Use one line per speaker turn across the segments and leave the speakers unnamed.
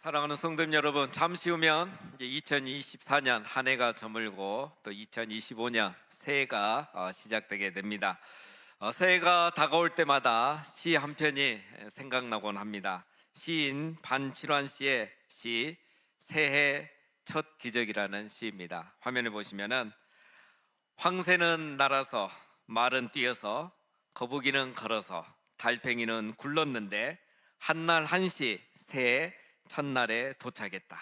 사랑하는 성도님 여러분, 잠시 후면 이제 2024년 한 해가 저물고 또 2025년 새해가 시작되게 됩니다. 새해가 다가올 때마다 시 한 편이 생각나곤 합니다. 시인 반칠환 씨의 시 새해 첫 기적이라는 시입니다. 화면에 보시면은 황새는 날아서 말은 뛰어서 거북이는 걸어서 달팽이는 굴렀는데 한날 한시 새해 첫날에 도착했다.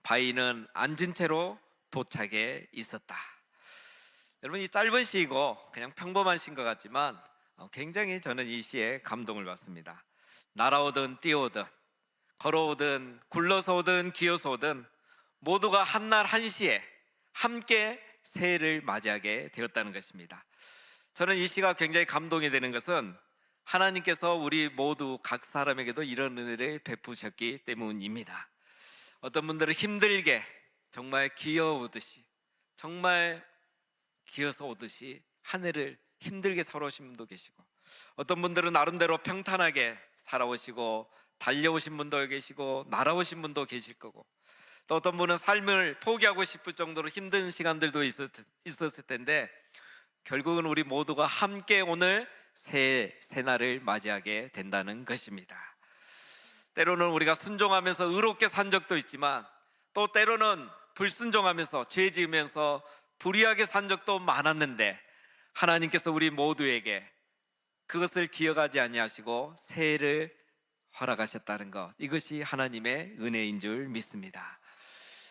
바위는 앉은 채로 도착해 있었다. 여러분, 이 짧은 시이고 그냥 평범한 시인 것 같지만 굉장히 저는 이 시에 감동을 받습니다. 날아오든 뛰어오든 걸어오든 굴러서 오든 기어서 오든 모두가 한날 한시에 함께 새해를 맞이하게 되었다는 것입니다. 저는 이 시가 굉장히 감동이 되는 것은 하나님께서 우리 모두 각 사람에게도 이런 은혜를 베푸셨기 때문입니다. 어떤 분들은 힘들게 정말 기어오듯이 정말 기어서 오듯이 한 해를 힘들게 살아오신 분도 계시고, 어떤 분들은 나름대로 평탄하게 살아오시고 달려오신 분도 계시고 날아오신 분도 계실 거고, 또 어떤 분은 삶을 포기하고 싶을 정도로 힘든 시간들도 있었을 텐데 결국은 우리 모두가 함께 오늘 새날을 맞이하게 된다는 것입니다. 때로는 우리가 순종하면서 의롭게 산 적도 있지만 또 때로는 불순종하면서 죄 지으면서 불의하게 산 적도 많았는데 하나님께서 우리 모두에게 그것을 기억하지 아니하시고 새해를 허락하셨다는 것, 이것이 하나님의 은혜인 줄 믿습니다.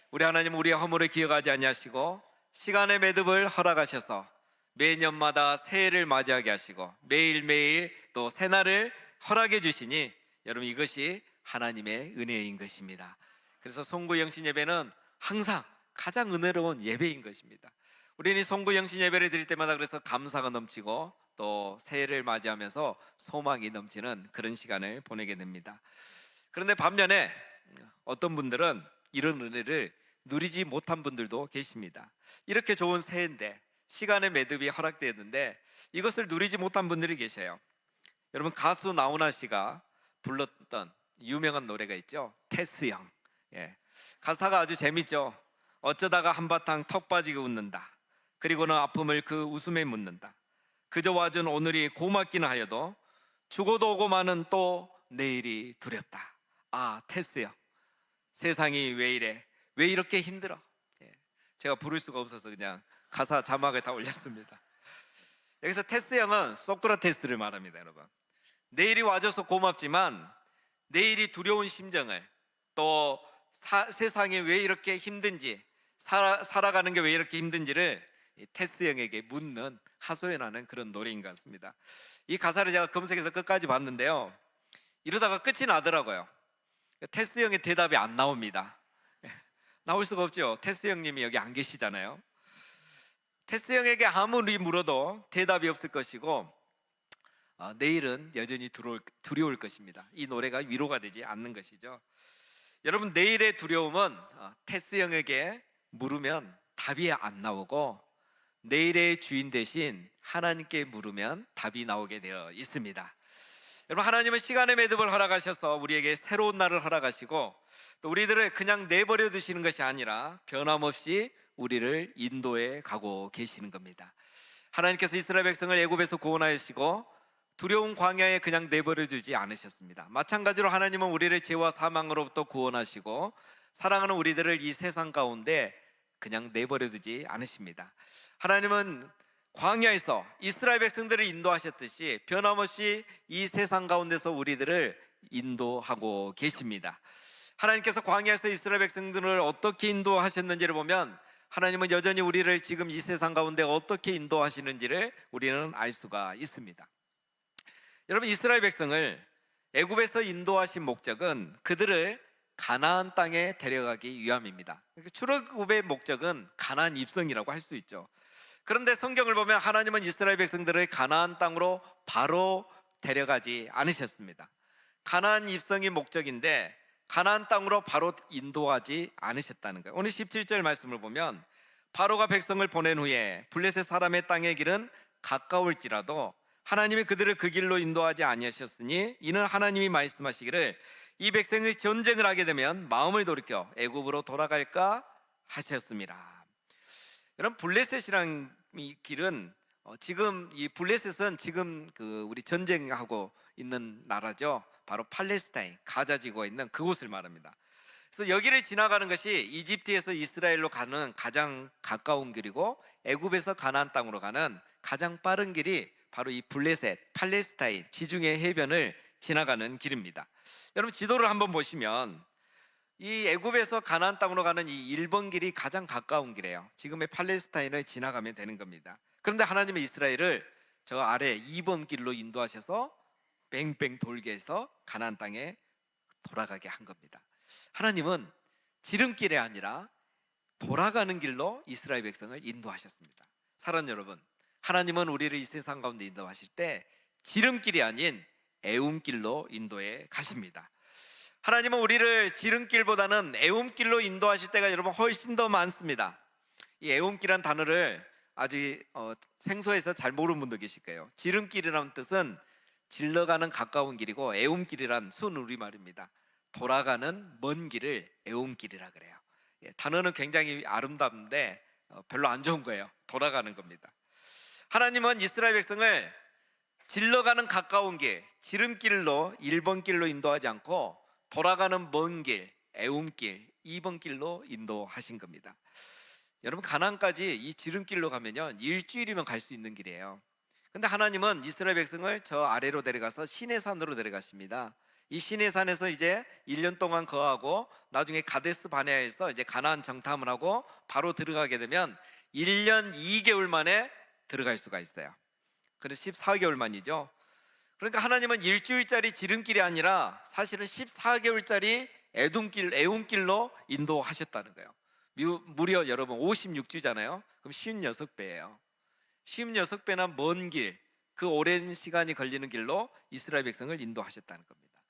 우리 하나님은 우리의 허물을 기억하지 아니하시고 시간의 매듭을 허락하셔서 매년마다 새해를 맞이하게 하시고 매일매일 또 새날을 허락해 주시니 여러분, 이것이 하나님의 은혜인 것입니다. 그래서 송구영신 예배는 항상 가장 은혜로운 예배인 것입니다. 우리는 송구영신 예배를 드릴 때마다 그래서 감사가 넘치고 또 새해를 맞이하면서 소망이 넘치는 그런 시간을 보내게 됩니다. 그런데 반면에 어떤 분들은 이런 은혜를 누리지 못한 분들도 계십니다. 이렇게 좋은 새해인데 시간의 매듭이 허락되었는데 이것을 누리지 못한 분들이 계셔요. 여러분, 가수 나훈아 씨가 불렀던 유명한 노래가 있죠. 테스형. 가사가 아주 재밌죠. 어쩌다가 한바탕 턱 빠지게 웃는다. 그리고는 아픔을 그 웃음에 묻는다. 그저 와준 오늘이 고맙기는 하여도 죽어도 오고 마는 또 내일이 두렵다. 아, 테스형, 세상이 왜 이래? 왜 이렇게 힘들어? 제가 부를 수가 없어서 그냥 가사 자막을 다 올렸습니다. 여기서 테스형은 소크라테스를 말합니다. 여러분, 내일이 와줘서 고맙지만 내일이 두려운 심정을, 또 세상이 왜 이렇게 힘든지, 살아가는 게 왜 이렇게 힘든지를 테스형에게 묻는, 하소연하는 그런 노래인 것 같습니다. 이 가사를 제가 검색해서 끝까지 봤는데요, 이러다가 끝이 나더라고요. 테스형의 대답이 안 나옵니다. 나올 수가 없죠. 테스형님이 여기 안 계시잖아요. 테스형에게 아무리 물어도 대답이 없을 것이고 내일은 여전히 두려울 것입니다. 이 노래가 위로가 되지 않는 것이죠. 여러분, 내일의 두려움은 테스형에게 물으면 답이 안 나오고 내일의 주인 대신 하나님께 물으면 답이 나오게 되어 있습니다. 여러분, 하나님은 시간의 매듭을 허락하셔서 우리에게 새로운 날을 허락하시고 또 우리들을 그냥 내버려 두시는 것이 아니라 변함없이 우리를 인도해 가고 계시는 겁니다. 하나님께서 이스라엘 백성을 애굽에서 구원하시고 두려운 광야에 그냥 내버려 두지 않으셨습니다. 마찬가지로 하나님은 우리를 죄와 사망으로부터 구원하시고 사랑하는 우리들을 이 세상 가운데 그냥 내버려 두지 않으십니다. 하나님은 광야에서 이스라엘 백성들을 인도하셨듯이 변함없이 이 세상 가운데서 우리들을 인도하고 계십니다. 하나님께서 광야에서 이스라엘 백성들을 어떻게 인도하셨는지를 보면 하나님은 여전히 우리를 지금 이 세상 가운데 어떻게 인도하시는지를 우리는 알 수가 있습니다. 여러분, 이스라엘 백성을 애굽에서 인도하신 목적은 그들을 가나안 땅에 데려가기 위함입니다. 출애굽의 목적은 가나안 입성이라고 할 수 있죠. 그런데 성경을 보면 하나님은 이스라엘 백성들을 가나안 땅으로 바로 데려가지 않으셨습니다. 가나안 입성이 목적인데 가나안 땅으로 바로 인도하지 않으셨다는 거예요. 오늘 17절 말씀을 보면 바로가 백성을 보낸 후에 블레셋 사람의 땅의 길은 가까울지라도 하나님이 그들을 그 길로 인도하지 아니하셨으니 이는 하나님이 말씀하시기를 이 백성이 전쟁을 하게 되면 마음을 돌이켜 애굽으로 돌아갈까 하셨습니다. 여러분, 블레셋이란 이 길은 지금 이 블레셋은 지금 우리 전쟁하고 있는 나라죠. 바로 팔레스타인 가자 지구가 있는 그곳을 말합니다. 그래서 여기를 지나가는 것이 이집트에서 이스라엘로 가는 가장 가까운 길이고, 애굽에서 가나안 땅으로 가는 가장 빠른 길이 바로 이 블레셋 팔레스타인 지중해 해변을 지나가는 길입니다. 여러분, 지도를 한번 보시면 이 애굽에서 가나안 땅으로 가는 이 1번 길이 가장 가까운 길이에요. 지금의 팔레스타인을 지나가면 되는 겁니다. 그런데 하나님의 이스라엘을 저 아래 2번 길로 인도하셔서 뺑뺑 돌게 해서 가나안 땅에 돌아가게 한 겁니다. 하나님은 지름길이 아니라 돌아가는 길로 이스라엘 백성을 인도하셨습니다. 사랑하는 여러분, 하나님은 우리를 이 세상 가운데 인도하실 때 지름길이 아닌 애움길로 인도해 가십니다. 하나님은 우리를 지름길보다는 애움길로 인도하실 때가 여러분 훨씬 더 많습니다. 이 애움길이라는 단어를 아직 생소해서 잘 모르는 분도 계실 거예요. 지름길이라는 뜻은 질러가는 가까운 길이고, 애움길이란 순 우리말입니다. 돌아가는 먼 길을 애움길이라 그래요. 단어는 굉장히 아름다운데 별로 안 좋은 거예요. 돌아가는 겁니다. 하나님은 이스라엘 백성을 질러가는 가까운 길, 지름길로 1번 길로 인도하지 않고 돌아가는 먼 길, 애움길 2번 길로 인도하신 겁니다. 여러분, 가나안까지 이 지름길로 가면요 일주일이면 갈 수 있는 길이에요. 근데 하나님은 이스라엘 백성을 저 아래로 데려가서 시내산으로 데려가십니다. 이 시내산에서 이제 1년 동안 거하고 나중에 가데스 바네아에서 이제 가나안 정탐을 하고 바로 들어가게 되면 1년 2개월 만에 들어갈 수가 있어요. 그래서 14개월 만이죠. 그러니까 하나님은 일주일짜리 지름길이 아니라 사실은 14개월짜리 애움길로 인도하셨다는 거예요. 무려 여러분 56주잖아요. 그럼 56배예요. 56배나 먼 길, 그 오랜 시간이 걸리는 길로 이스라엘 백성을 인도하셨다는 겁니다.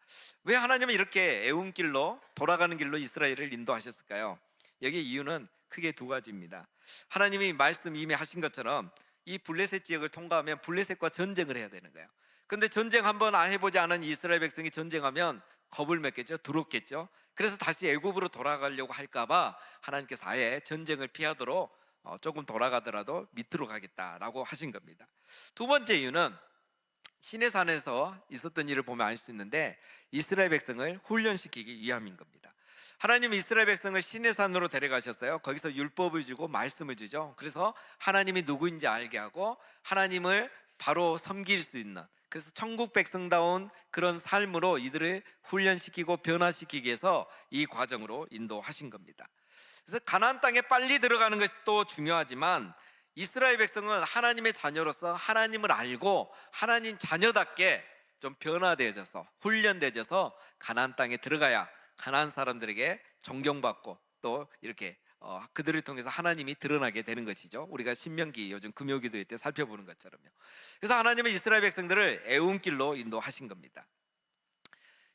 왜 하나님은 이렇게 애움길로 돌아가는 길로 이스라엘을 인도하셨을까요? 여기 이유는 크게 두 가지입니다. 하나님이 말씀 이미 하신 것처럼 이 블레셋 지역을 통과하면 블레셋과 전쟁을 해야 되는 거예요. 근데 전쟁 한번 해보지 않은 이스라엘 백성이 전쟁하면 겁을 먹겠죠, 두렵겠죠. 그래서 다시 애굽으로 돌아가려고 할까봐 하나님께서 아예 전쟁을 피하도록 조금 돌아가더라도 밑으로 가겠다라고 하신 겁니다. 두 번째 이유는 시내산에서 있었던 일을 보면 알 수 있는데, 이스라엘 백성을 훈련시키기 위함인 겁니다. 하나님 이스라엘 백성을 시내산으로 데려가셨어요. 거기서 율법을 주고 말씀을 주죠. 그래서 하나님이 누구인지 알게 하고 하나님을 바로 섬길 수 있는, 그래서 천국 백성다운 그런 삶으로 이들을 훈련시키고 변화시키기 위해서 이 과정으로 인도하신 겁니다. 그래서 가나안 땅에 빨리 들어가는 것도 중요하지만 이스라엘 백성은 하나님의 자녀로서 하나님을 알고 하나님 자녀답게 좀 변화되어져서 훈련되어져서 가나안 땅에 들어가야 가나안 사람들에게 존경받고 또 이렇게 그들을 통해서 하나님이 드러나게 되는 것이죠. 우리가 신명기 요즘 금요기도일 때 살펴보는 것처럼요. 그래서 하나님은 이스라엘 백성들을 애움길로 인도하신 겁니다.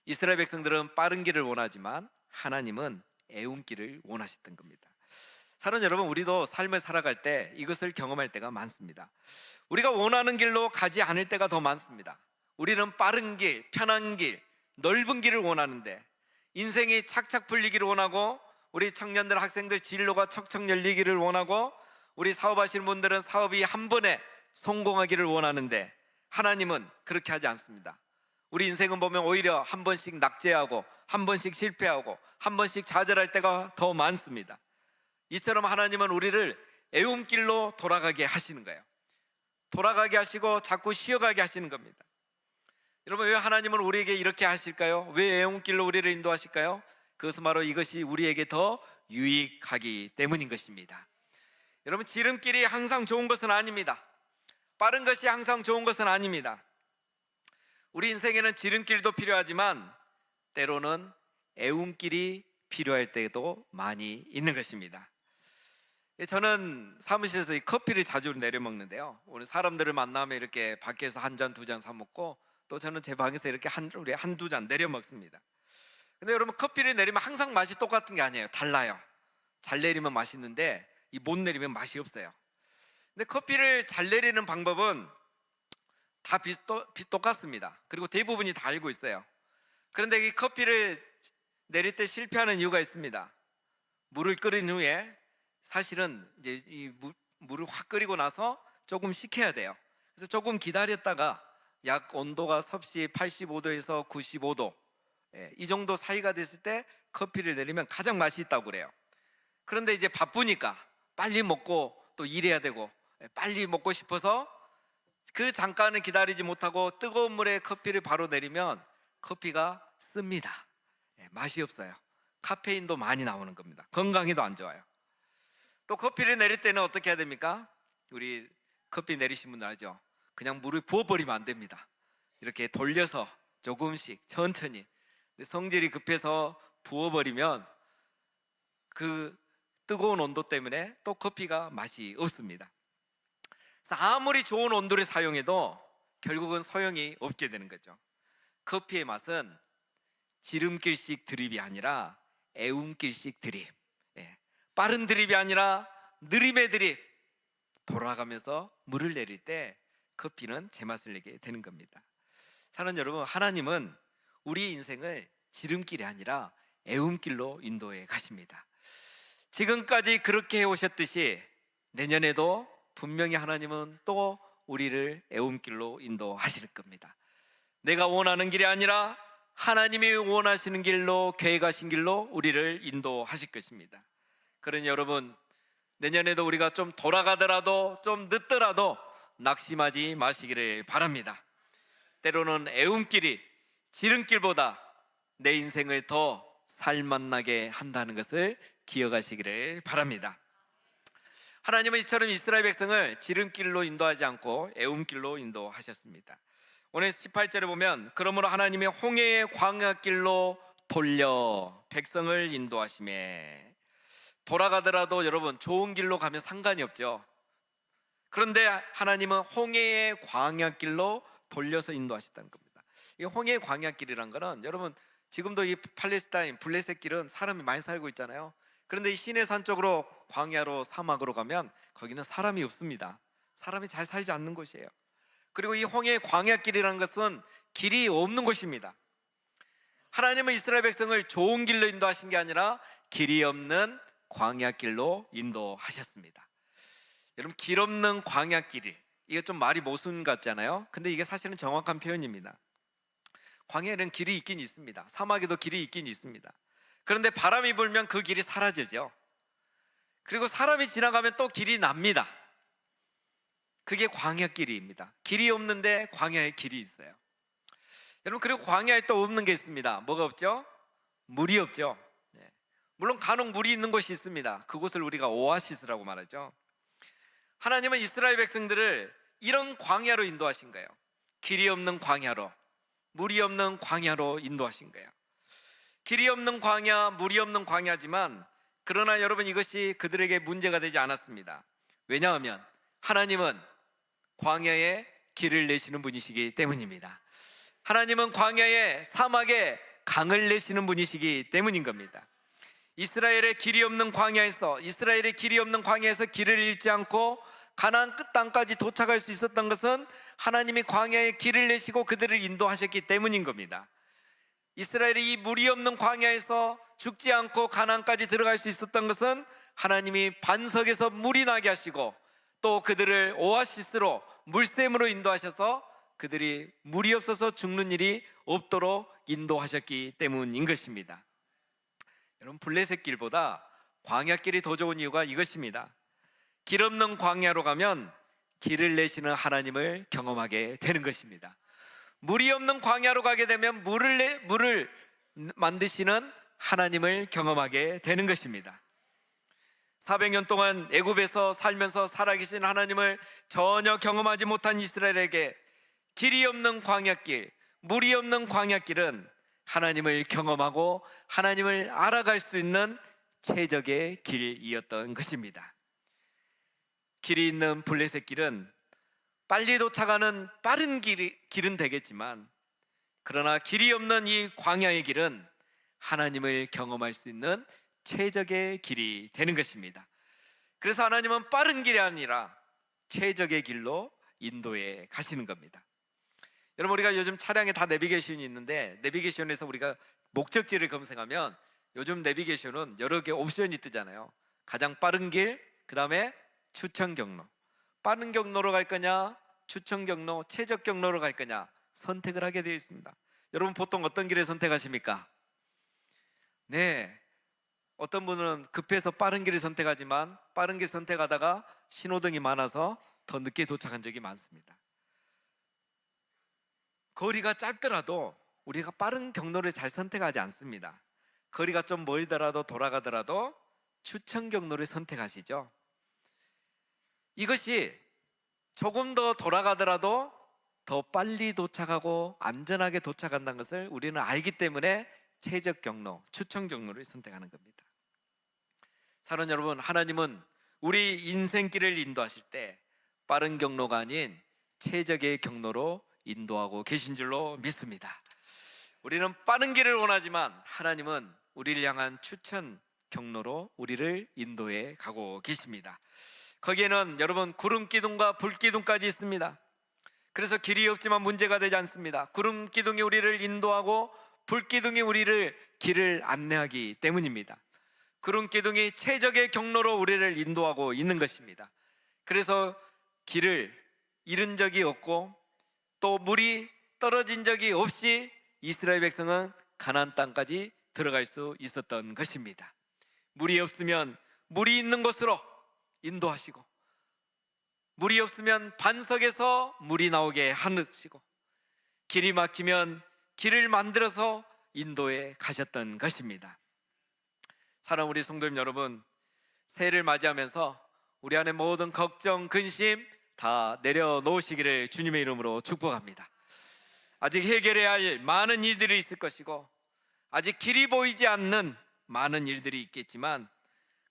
이스라엘 백성들은 빠른 길을 원하지만 하나님은 애움길을 원하셨던 겁니다. 사랑하는 여러분, 우리도 삶을 살아갈 때 이것을 경험할 때가 많습니다. 우리가 원하는 길로 가지 않을 때가 더 많습니다. 우리는 빠른 길, 편한 길, 넓은 길을 원하는데, 인생이 착착 풀리기를 원하고, 우리 청년들, 학생들 진로가 척척 열리기를 원하고, 우리 사업하시는 분들은 사업이 한 번에 성공하기를 원하는데, 하나님은 그렇게 하지 않습니다. 우리 인생은 보면 오히려 한 번씩 낙제하고 한 번씩 실패하고 한 번씩 좌절할 때가 더 많습니다. 이처럼 하나님은 우리를 애움길로 돌아가게 하시는 거예요. 돌아가게 하시고 자꾸 쉬어가게 하시는 겁니다. 여러분, 왜 하나님은 우리에게 이렇게 하실까요? 왜 애움길로 우리를 인도하실까요? 그것은 바로 이것이 우리에게 더 유익하기 때문인 것입니다. 여러분, 지름길이 항상 좋은 것은 아닙니다. 빠른 것이 항상 좋은 것은 아닙니다. 우리 인생에는 지름길도 필요하지만 때로는 애움길이 필요할 때도 많이 있는 것입니다. 저는 사무실에서 이 커피를 자주 내려 먹는데요, 오늘 사람들을 만나면 이렇게 밖에서 한 잔, 두 잔 사 먹고 또 저는 제 방에서 이렇게 한두 잔 내려 먹습니다. 근데 여러분, 커피를 내리면 항상 맛이 똑같은 게 아니에요. 달라요. 잘 내리면 맛있는데 못 내리면 맛이 없어요. 근데 커피를 잘 내리는 방법은 다 똑같습니다. 그리고 대부분이 다 알고 있어요. 그런데 이 커피를 내릴 때 실패하는 이유가 있습니다. 물을 끓인 후에 사실은 이제 물을 확 끓이고 나서 조금 식혀야 돼요. 그래서 조금 기다렸다가 약 온도가 섭씨 85도에서 95도 이 정도 사이가 됐을 때 커피를 내리면 가장 맛이 있다고 그래요. 그런데 이제 바쁘니까 빨리 먹고 또 일해야 되고 빨리 먹고 싶어서 그 잠깐을 기다리지 못하고 뜨거운 물에 커피를 바로 내리면 커피가 씁니다. 맛이 없어요. 카페인도 많이 나오는 겁니다. 건강에도 안 좋아요. 또 커피를 내릴 때는 어떻게 해야 됩니까? 우리 커피 내리신 분들 알죠? 그냥 물을 부어버리면 안 됩니다. 이렇게 돌려서 조금씩 천천히. 성질이 급해서 부어버리면 그 뜨거운 온도 때문에 또 커피가 맛이 없습니다. 그래서 아무리 좋은 온도를 사용해도 결국은 소용이 없게 되는 거죠. 커피의 맛은 지름길식 드립이 아니라 애움길식 드립, 빠른 드립이 아니라 느림의 드립, 돌아가면서 물을 내릴 때 커피는 제맛을 내게 되는 겁니다. 사랑하는 여러분, 하나님은 우리 인생을 지름길이 아니라 애움길로 인도해 가십니다. 지금까지 그렇게 해오셨듯이 내년에도 분명히 하나님은 또 우리를 애움길로 인도하실 겁니다. 내가 원하는 길이 아니라 하나님이 원하시는 길로, 계획하신 길로 우리를 인도하실 것입니다. 그러니 여러분, 내년에도 우리가 좀 돌아가더라도 좀 늦더라도 낙심하지 마시기를 바랍니다. 때로는 애움길이 지름길보다 내 인생을 더 살맛나게 한다는 것을 기억하시기를 바랍니다. 하나님은 이처럼 이스라엘 백성을 지름길로 인도하지 않고 애움길로 인도하셨습니다. 오늘 18절에 보면 그러므로 하나님의 홍해의 광야길로 돌려 백성을 인도하시매. 돌아가더라도 여러분 좋은 길로 가면 상관이 없죠. 그런데 하나님은 홍해의 광야길로 돌려서 인도하셨다는 겁니다. 이 홍해의 광야길이란 거는 여러분 지금도 이 팔레스타인 블레셋 길은 사람이 많이 살고 있잖아요. 그런데 이 시내산 쪽으로 광야로 사막으로 가면 거기는 사람이 없습니다. 사람이 잘 살지 않는 곳이에요. 그리고 이 홍해의 광야길이라는 것은 길이 없는 곳입니다. 하나님은 이스라엘 백성을 좋은 길로 인도하신 게 아니라 길이 없는 광야길로 인도하셨습니다. 여러분, 길 없는 광야길이, 이게 좀 말이 모순 같잖아요. 근데 이게 사실은 정확한 표현입니다. 광야에는 길이 있긴 있습니다. 사막에도 길이 있긴 있습니다. 그런데 바람이 불면 그 길이 사라지죠. 그리고 사람이 지나가면 또 길이 납니다. 그게 광야길입니다. 길이 없는데 광야에 길이 있어요. 여러분, 그리고 광야에 또 없는 게 있습니다. 뭐가 없죠? 물이 없죠. 물론 간혹 물이 있는 곳이 있습니다. 그곳을 우리가 오아시스라고 말하죠. 하나님은 이스라엘 백성들을 이런 광야로 인도하신 거예요. 길이 없는 광야로, 물이 없는 광야로 인도하신 거예요. 길이 없는 광야, 물이 없는 광야지만 그러나 여러분 이것이 그들에게 문제가 되지 않았습니다. 왜냐하면 하나님은 광야에 길을 내시는 분이시기 때문입니다. 하나님은 광야에, 사막에 강을 내시는 분이시기 때문인 겁니다. 이스라엘의 길이 없는 광야에서, 이스라엘의 길이 없는 광야에서 길을 잃지 않고 가나안 끝 땅까지 도착할 수 있었던 것은 하나님이 광야에 길을 내시고 그들을 인도하셨기 때문인 겁니다. 이스라엘이 이 물이 없는 광야에서 죽지 않고 가나안까지 들어갈 수 있었던 것은 하나님이 반석에서 물이 나게 하시고 또 그들을 오아시스로, 물샘으로 인도하셔서 그들이 물이 없어서 죽는 일이 없도록 인도하셨기 때문인 것입니다. 여러분, 블레셋 길보다 광야길이 더 좋은 이유가 이것입니다. 길 없는 광야로 가면 길을 내시는 하나님을 경험하게 되는 것입니다. 물이 없는 광야로 가게 되면 물을 만드시는 하나님을 경험하게 되는 것입니다. 400년 동안 애굽에서 살면서 살아계신 하나님을 전혀 경험하지 못한 이스라엘에게 길이 없는 광야길, 물이 없는 광야길은 하나님을 경험하고 하나님을 알아갈 수 있는 최적의 길이었던 것입니다. 길이 있는 블레셋 길은 빨리 도착하는 빠른 길은 되겠지만 그러나 길이 없는 이 광야의 길은 하나님을 경험할 수 있는 최적의 길이 되는 것입니다. 그래서 하나님은 빠른 길이 아니라 최적의 길로 인도해 가시는 겁니다. 여러분, 우리가 요즘 차량에 다 내비게이션이 있는데 내비게이션에서 우리가 목적지를 검색하면 요즘 내비게이션은 여러 개 옵션이 뜨잖아요. 가장 빠른 길, 그 다음에 추천 경로. 빠른 경로로 갈 거냐, 추천 경로, 최적 경로로 갈 거냐 선택을 하게 되어 있습니다. 여러분, 보통 어떤 길을 선택하십니까? 네, 어떤 분은 급해서 빠른 길을 선택하지만 빠른 길 선택하다가 신호등이 많아서 더 늦게 도착한 적이 많습니다. 거리가 짧더라도 우리가 빠른 경로를 잘 선택하지 않습니다. 거리가 좀 멀더라도 돌아가더라도 추천 경로를 선택하시죠. 이것이 조금 더 돌아가더라도 더 빨리 도착하고 안전하게 도착한다는 것을 우리는 알기 때문에 최적 경로, 추천 경로를 선택하는 겁니다. 사랑하는 여러분, 하나님은 우리 인생길을 인도하실 때 빠른 경로가 아닌 최적의 경로로 인도하고 계신 줄로 믿습니다. 우리는 빠른 길을 원하지만 하나님은 우리를 향한 추천 경로로 우리를 인도해 가고 계십니다. 거기에는 여러분, 구름 기둥과 불 기둥까지 있습니다. 그래서 길이 없지만 문제가 되지 않습니다. 구름 기둥이 우리를 인도하고 불 기둥이 우리를 길을 안내하기 때문입니다. 구름 기둥이 최적의 경로로 우리를 인도하고 있는 것입니다. 그래서 길을 잃은 적이 없고 또 물이 떨어진 적이 없이 이스라엘 백성은 가나안 땅까지 들어갈 수 있었던 것입니다. 물이 없으면 물이 있는 곳으로 인도하시고, 물이 없으면 반석에서 물이 나오게 하시고, 길이 막히면 길을 만들어서 인도에 가셨던 것입니다. 사랑하는 우리 성도님 여러분, 새해를 맞이하면서 우리 안에 모든 걱정, 근심 다 내려놓으시기를 주님의 이름으로 축복합니다. 아직 해결해야 할 많은 일들이 있을 것이고 아직 길이 보이지 않는 많은 일들이 있겠지만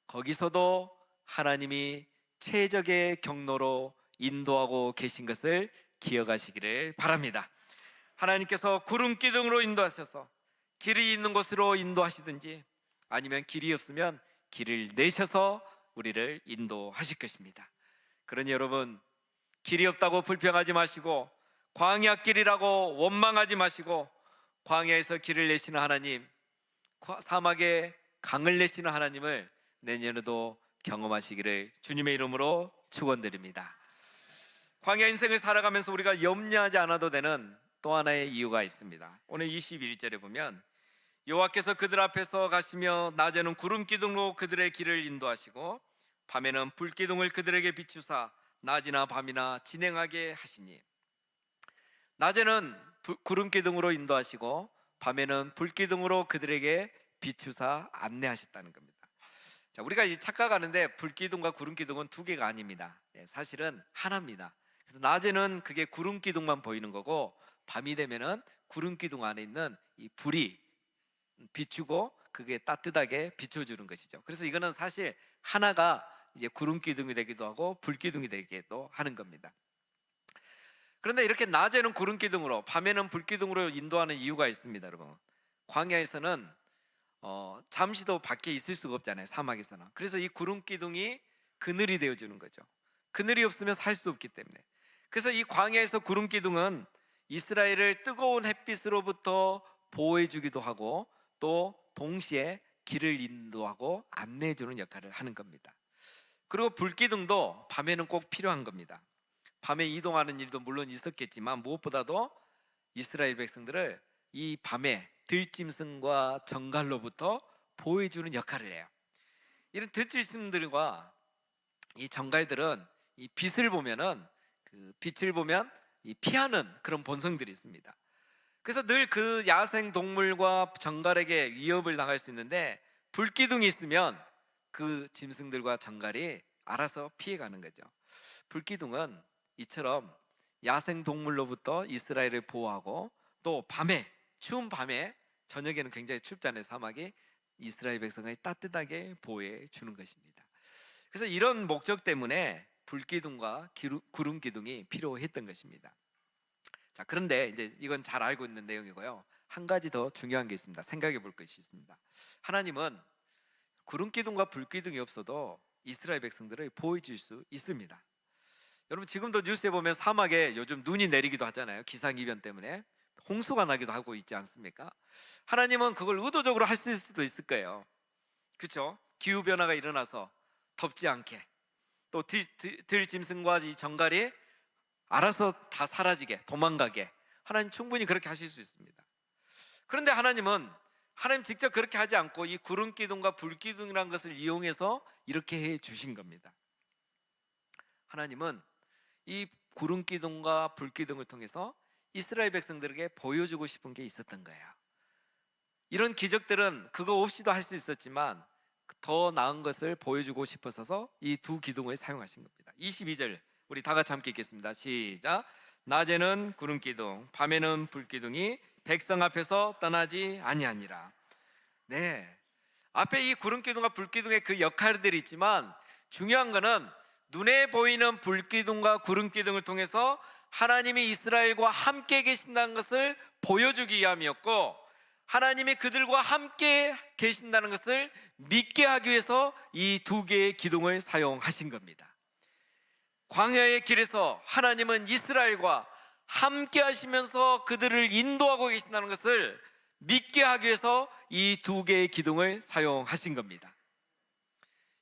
거기서도 하나님이 최적의 경로로 인도하고 계신 것을 기억하시기를 바랍니다. 하나님께서 구름 기둥으로 인도하셔서 길이 있는 곳으로 인도하시든지 아니면 길이 없으면 길을 내셔서 우리를 인도하실 것입니다. 그러니 여러분, 길이 없다고 불평하지 마시고 광야길이라고 원망하지 마시고 광야에서 길을 내시는 하나님, 사막에 강을 내시는 하나님을 내년에도 경험하시기를 주님의 이름으로 축원드립니다. 광야 인생을 살아가면서 우리가 염려하지 않아도 되는 또 하나의 이유가 있습니다. 오늘 21절에 보면 여호와께서 그들 앞에서 가시며 낮에는 구름 기둥으로 그들의 길을 인도하시고 밤에는 불 기둥을 그들에게 비추사 낮이나 밤이나 진행하게 하시니, 낮에는 구름 기둥으로 인도하시고 밤에는 불 기둥으로 그들에게 비추사 안내하셨다는 겁니다. 자, 우리가 이제 착각하는데 불 기둥과 구름 기둥은 두 개가 아닙니다. 사실은 하나입니다. 그래서 낮에는 그게 구름 기둥만 보이는 거고 밤이 되면은 구름 기둥 안에 있는 이 불이 비추고 그게 따뜻하게 비춰주는 것이죠. 그래서 이거는 사실 하나가 이제 구름 기둥이 되기도 하고 불 기둥이 되기도 하는 겁니다. 그런데 이렇게 낮에는 구름 기둥으로 밤에는 불 기둥으로 인도하는 이유가 있습니다. 여러분, 광야에서는 잠시도 밖에 있을 수가 없잖아요, 사막에서는. 그래서 이 구름 기둥이 그늘이 되어주는 거죠. 그늘이 없으면 살 수 없기 때문에. 그래서 이 광야에서 구름 기둥은 이스라엘을 뜨거운 햇빛으로부터 보호해주기도 하고 또 동시에 길을 인도하고 안내해주는 역할을 하는 겁니다. 그리고 불 기둥도 밤에는 꼭 필요한 겁니다. 밤에 이동하는 일도 물론 있었겠지만 무엇보다도 이스라엘 백성들을 이 밤에 들짐승과 정갈로부터 보호해주는 역할을 해요. 이런 들짐승들과 이 정갈들은 이 빛을 보면은 그 빛을 보면 이 피하는 그런 본성들이 있습니다. 그래서 늘 그 야생 동물과 정갈에게 위협을 당할 수 있는데 불기둥이 있으면 그 짐승들과 정갈이 알아서 피해가는 거죠. 불기둥은 이처럼 야생 동물로부터 이스라엘을 보호하고 또 밤에, 추운 밤에, 저녁에는 굉장히 춥잖아요, 사막이. 이스라엘 백성을 따뜻하게 보호해 주는 것입니다. 그래서 이런 목적 때문에 불기둥과 구름 기둥이 필요했던 것입니다. 자, 그런데 이제 이건 잘 알고 있는 내용이고요. 한 가지 더 중요한 게 있습니다. 생각해 볼 것이 있습니다. 하나님은 구름 기둥과 불 기둥이 없어도 이스라엘 백성들을 보호해 줄 수 있습니다. 여러분 지금도 뉴스에 보면 사막에 요즘 눈이 내리기도 하잖아요. 기상이변 때문에 홍수가 나기도 하고 있지 않습니까? 하나님은 그걸 의도적으로 하실 수도 있을 거예요. 그렇죠? 기후변화가 일어나서 덥지 않게, 또 들짐승과 이 정갈이 알아서 다 사라지게, 도망가게 하나님 충분히 그렇게 하실 수 있습니다. 그런데 하나님 직접 그렇게 하지 않고 이 구름 기둥과 불 기둥이라는 것을 이용해서 이렇게 해 주신 겁니다. 하나님은 이 구름 기둥과 불 기둥을 통해서 이스라엘 백성들에게 보여주고 싶은 게 있었던 거예요. 이런 기적들은 그거 없이도 할 수 있었지만 더 나은 것을 보여주고 싶어서 이 두 기둥을 사용하신 겁니다. 22절 우리 다 같이 함께 읽겠습니다. 시작. 낮에는 구름 기둥, 밤에는 불 기둥이 백성 앞에서 떠나지 아니하니라. 네, 앞에 이 구름 기둥과 불 기둥의 그 역할들이 있지만 중요한 거는 눈에 보이는 불 기둥과 구름 기둥을 통해서 하나님이 이스라엘과 함께 계신다는 것을 보여주기 위함이었고, 하나님이 그들과 함께 계신다는 것을 믿게 하기 위해서 이 두 개의 기둥을 사용하신 겁니다. 광야의 길에서 하나님은 이스라엘과 함께 하시면서 그들을 인도하고 계신다는 것을 믿게 하기 위해서 이 두 개의 기둥을 사용하신 겁니다.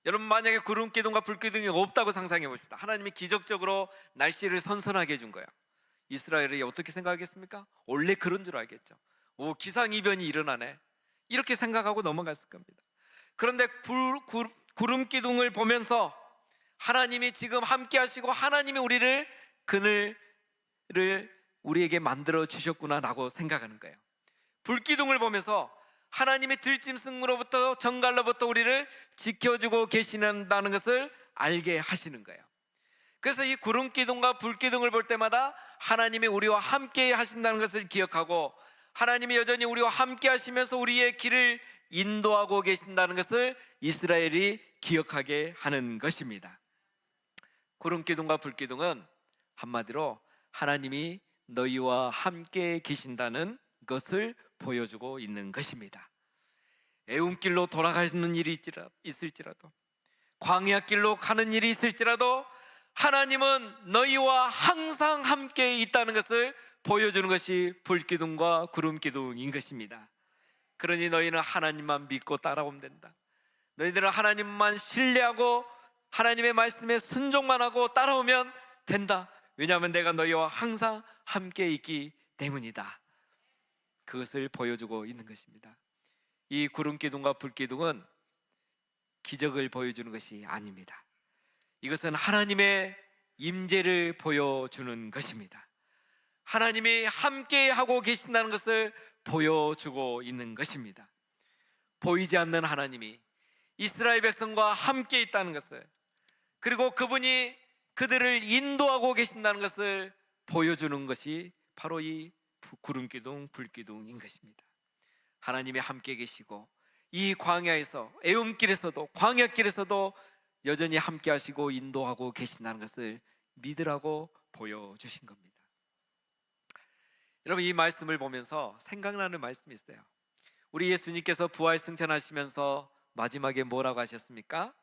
여러분, 만약에 구름 기둥과 불 기둥이 없다고 상상해 봅시다. 하나님이 기적적으로 날씨를 선선하게 해준 거예요. 이스라엘이 어떻게 생각하겠습니까? 원래 그런 줄 알겠죠. 오, 기상이변이 일어나네, 이렇게 생각하고 넘어갔을 겁니다. 그런데 구름 기둥을 보면서 하나님이 지금 함께 하시고 하나님이 그늘을 우리에게 만들어 주셨구나라고 생각하는 거예요. 불기둥을 보면서 하나님이 들짐승으로부터 정갈로부터 우리를 지켜주고 계시는다는 것을 알게 하시는 거예요. 그래서 이 구름기둥과 불기둥을 볼 때마다 하나님이 우리와 함께 하신다는 것을 기억하고, 하나님이 여전히 우리와 함께 하시면서 우리의 길을 인도하고 계신다는 것을 이스라엘이 기억하게 하는 것입니다. 구름기둥과 불기둥은 한마디로 하나님이 너희와 함께 계신다는 것을 보여주고 있는 것입니다. 애움길로 돌아가는 일이 있을지라도, 광야길로 가는 일이 있을지라도 하나님은 너희와 항상 함께 있다는 것을 보여주는 것이 불기둥과 구름기둥인 것입니다. 그러니 너희는 하나님만 믿고 따라오면 된다. 너희들은 하나님만 신뢰하고 하나님의 말씀에 순종만 하고 따라오면 된다. 왜냐하면 내가 너희와 항상 함께 있기 때문이다. 그것을 보여주고 있는 것입니다. 이 구름기둥과 불기둥은 기적을 보여주는 것이 아닙니다. 이것은 하나님의 임재를 보여주는 것입니다. 하나님이 함께 하고 계신다는 것을 보여주고 있는 것입니다. 보이지 않는 하나님이 이스라엘 백성과 함께 있다는 것을, 그리고 그분이 그들을 인도하고 계신다는 것을 보여주는 것이 바로 이 구름기둥, 불기둥인 것입니다. 하나님이 함께 계시고 이 광야에서, 애움길에서도 광야길에서도 여전히 함께 하시고 인도하고 계신다는 것을 믿으라고 보여주신 겁니다. 여러분, 이 말씀을 보면서 생각나는 말씀이 있어요. 우리 예수님께서 부활 승천하시면서 마지막에 뭐라고 하셨습니까?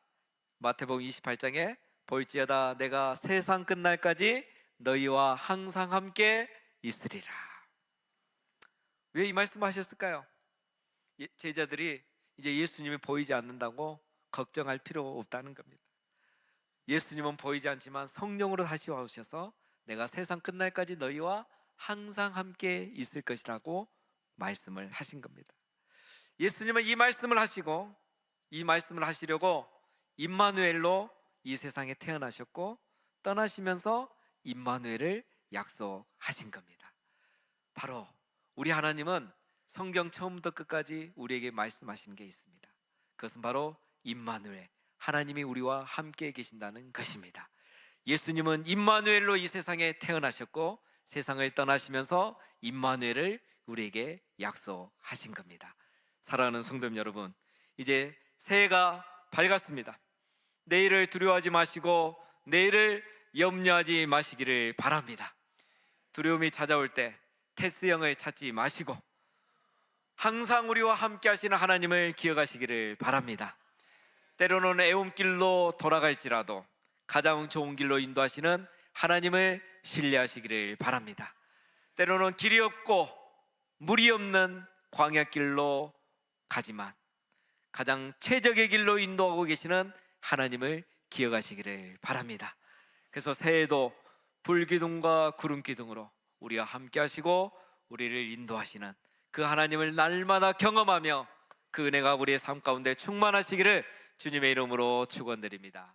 마태복음 28장에 볼지어다 내가 세상 끝날까지 너희와 항상 함께 있으리라. 왜 이 말씀 하셨을까요? 제자들이 이제 예수님이 보이지 않는다고 걱정할 필요 없다는 겁니다. 예수님은 보이지 않지만 성령으로 다시 와오셔서 내가 세상 끝날까지 너희와 항상 함께 있을 것이라고 말씀을 하신 겁니다. 예수님은 이 말씀을 하시고, 이 말씀을 하시려고 임마누엘로 이 세상에 태어나셨고, 떠나시면서 임마누엘을 약속하신 겁니다. 바로 우리 하나님은 성경 처음부터 끝까지 우리에게 말씀하시는 게 있습니다. 그것은 바로 임마누엘, 하나님이 우리와 함께 계신다는 것입니다. 예수님은 임마누엘로 이 세상에 태어나셨고 세상을 떠나시면서 임마누엘을 우리에게 약속하신 겁니다. 사랑하는 성도 여러분, 이제 새해가 밝았습니다. 내일을 두려워하지 마시고 내일을 염려하지 마시기를 바랍니다. 두려움이 찾아올 때 테스 형을 찾지 마시고 항상 우리와 함께 하시는 하나님을 기억하시기를 바랍니다. 때로는 애움길로 돌아갈지라도 가장 좋은 길로 인도하시는 하나님을 신뢰하시기를 바랍니다. 때로는 길이 없고 물이 없는 광야길로 가지만 가장 최적의 길로 인도하고 계시는 하나님을 기억하시기를 바랍니다. 그래서 새해에도 불기둥과 구름기둥으로 우리와 함께 하시고 우리를 인도하시는 그 하나님을 날마다 경험하며 그 은혜가 우리의 삶 가운데 충만하시기를 주님의 이름으로 축원드립니다.